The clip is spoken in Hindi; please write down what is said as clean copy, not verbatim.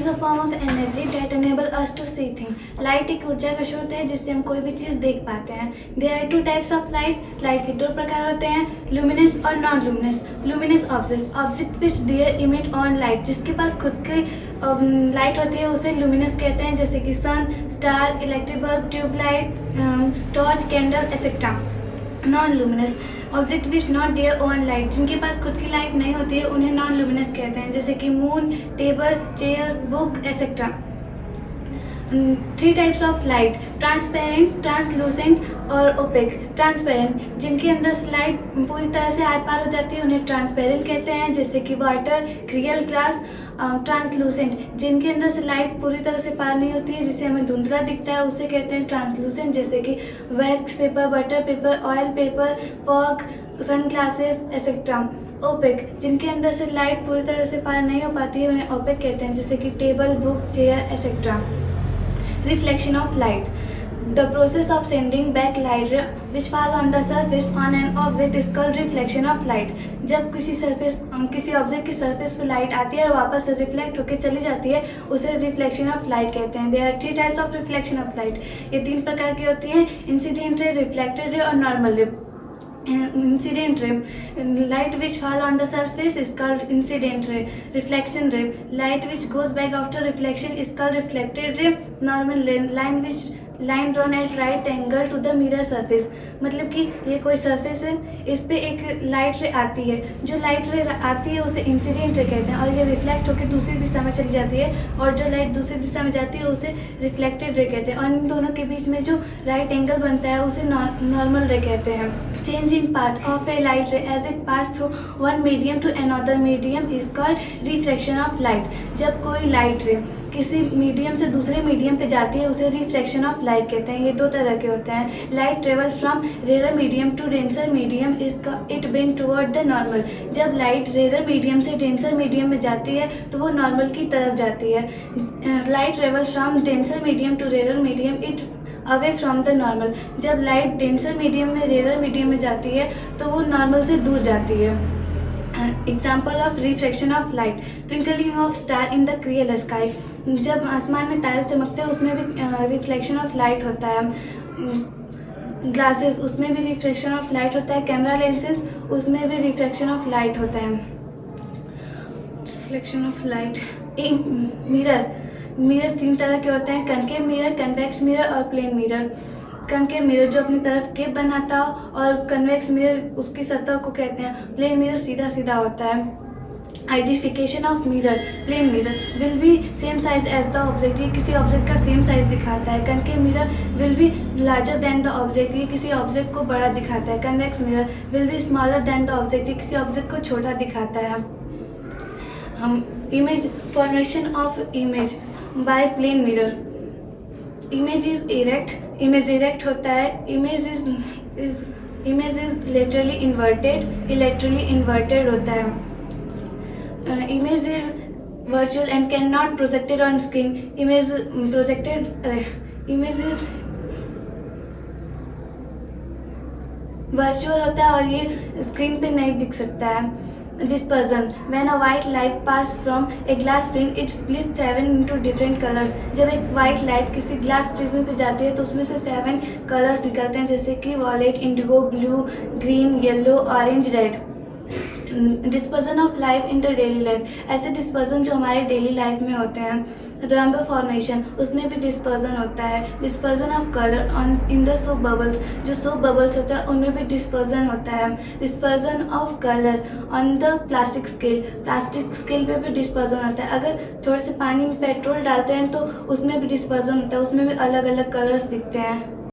is a form of energy that enable us to see things. Light एक ऊर्जा का स्रोत है जिससे हम कोई भी चीज़ देख पाते हैं. There are two types of light. Light के दो प्रकार होते हैं, luminous और non-luminous. Luminous object which they emit on light. जिसके पास खुद की लाइट होती है उसे luminous कहते हैं, जैसे कि sun, star, electric bulb, tube light, torch, candle etcetera. Non-luminous object which not their own light. जिनके पास खुद की लाइट नहीं होती है उन्हें नॉन लुमिनस कहते हैं, जैसे कि moon, table, chair, book etcetera. 3 types of light: transparent, translucent और ओपेक. ट्रांसपेरेंट जिनके अंदर से लाइट पूरी तरह से आर पार हो जाती है उन्हें ट्रांसपेरेंट कहते हैं, जैसे कि वाटर, क्रियल ग्लास. ट्रांसलूसेंट जिनके अंदर से लाइट पूरी तरह से पार नहीं होती है, जिससे हमें धुंधला दिखता है, उसे कहते हैं ट्रांसलूसेंट, जैसे कि wax paper, butter paper, oil paper, fog, sun glasses etcetera. Opaque जिनके अंदर से लाइट पूरी तरह से पार नहीं हो पाती है उन्हें ओपेक कहते हैं, जैसे कि table, book, chair etcetera. Reflection of light. The process of sending back light which fall on the surface on an object is called reflection of light. जब किसी ऑब्जेक्ट की सरफेस पे लाइट आती है और वापस से रिफ्लेक्ट होकर चली जाती है उसे रिफ्लेक्शन ऑफ लाइट कहते हैं. There are 3 types of reflection of light. ये 3 प्रकार की होती हैं: इंसिडेंट रे, रिफ्लेक्टेड रे और नॉर्मल रे. Incident ray, light which fall on the surface is called incident ray. Reflection ray, light which goes back after reflection is called reflected ray. Normal ray, line drawn at right angle to the mirror surface. मतलब कि ये कोई सरफेस है, इस पे एक लाइट रे आती है, जो लाइट रे आती है उसे इंसिडेंट रे कहते हैं और ये रिफ्लेक्ट होकर दूसरी दिशा में चली जाती है, और जो लाइट दूसरी दिशा में जाती है उसे रिफ्लेक्टेड रे कहते हैं, और इन दोनों के बीच में जो राइट एंगल बनता है उसे नॉर्मल रे कहते हैं. Change in path of a light ray as it pass through one medium to another medium is called refraction of light. जब कोई लाइट रे किसी मीडियम से दूसरे मीडियम पे जाती है उसे रिफ्रैक्शन ऑफ लाइट कहते हैं. ये 2 तरह के होते हैं. Light travel from rare medium to denser medium it bend toward the normal. जब लाइट रेयर मीडियम से डेंसर मीडियम में जाती है तो वो नॉर्मल की तरफ जाती है. Light travel from denser medium to rare medium it away from the normal. जब लाइट डेंसर मीडियम में रेयर मीडियम में जाती है तो वो नॉर्मल से दूर जाती है. Example of refraction of light: twinkling of star in the clear sky. जब आसमान में तारे चमकते हैं उसमें भी रिफ्लेक्शन ऑफ लाइट होता है. ग्लासेस उसमें भी रिफ्लेक्शन ऑफ लाइट होता है. कैमरा लेंसेज उसमें भी रिफ्लेक्शन ऑफ लाइट होता है. Reflection of light. मिरर 3 तरह के होते हैं: कनकेव मिरर, कन्वेक्स मिरर और प्लेन मिरर. कनकेव मिरर जो अपनी तरफ केप बनाता हो, और कन्वेक्स मिरर उसकी सतह को कहते हैं. प्लेन मिरर सीधा सीधा होता है. Identification of mirror: plane mirror will be same size as the object. ये किसी ऑब्जेक्ट का सेम साइज दिखाता है. Concave mirror will be larger than the object. ये किसी ऑब्जेक्ट को बड़ा दिखाता है. Convex mirror will be smaller than the object. ये किसी ऑब्जेक्ट को छोटा दिखाता है. Image formation of image by plane mirror. Image is erect. Image erect होता है. Image is laterally inverted. Laterally inverted होता है. Image is virtual and can not projected on screen. Image is virtual होता है और ये स्क्रीन पे नहीं दिख सकता है. Dispersion: when a white light pass from a glass prism it splits 7 into different colors. जब एक white light किसी ग्लास प्रिज्म पे जाती है तो उसमें से 7 कलर्स निकलते हैं, जैसे कि wallet, Indigo, blue, green, yellow, orange, red. Dispersion of life in the daily life. ऐसे डिस्पर्जन जो हमारे डेली लाइफ में होते हैं. रैम्बो फॉर्मेशन उसमें भी डिस्पर्जन होता है. Dispersion of colour on in the soap bubbles. जो सोप बबल्स होता है उनमें भी डिस्पर्जन होता है. Dispersion of colour on the plastic scale. Plastic scale पे भी डिस्पर्जन होता है. अगर थोड़े से पानी में पेट्रोल डालते हैं तो उसमें भी डिस्पर्जन होता है. उसमें भी अलग अलग कलर्स दिखते हैं.